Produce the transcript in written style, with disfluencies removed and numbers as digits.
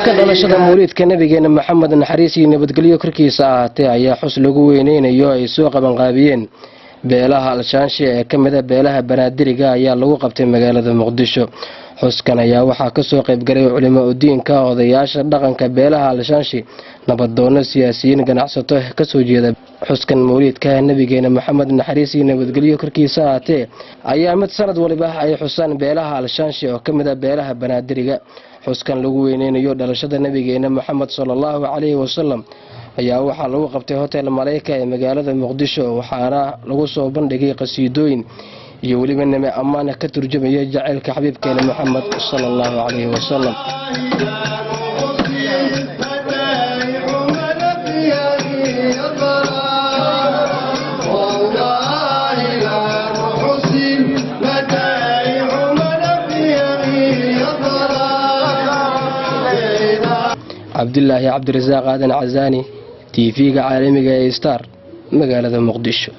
xuska dhalashada mawlidka nabigeena maxamed naxariis iyo nabadgelyo korkiisa ahaatee ayaa xus lagu weyneynayo ay soo qaban qaabiyeen beelaha alshaanshe ee kamid ah beelaha banaadiriga ayaa lagu qabtay magaalada muqdisho. xuskan ayaa waxaa kasoo qaybgalay culimo diinka, odayaasha dhaqanka beelaha alshaanshe, nabadoono, siyaasiyiin, ganacsato kasoo jeeda. xuskan mawlidka nabigeena maxamed naxariis iyo nabadgelyo korkiisa ahaatee ayaa mid sanad waliba ay xusaan beelaha alshaanshe oo kamid ah beelaha banaadiriga. xuskan lagu weyneynayo dhalashada nabigeena maxamed sallallahu calayhi wasallam ayaa waxaa lagu qabtay hotel Malayka ee magaalada Muqdisho, waxaana lagu soo bandhigay qasiidooyin iyo waliba nime ammaan ka turjumaya jacaylka xabiibkeena maxamed sallallahu calayhi wasallam. Abdullahi Abdirazaaq Aadan Cazaani, TV-ga caalamiga ee Star, magaalada Muqdisho.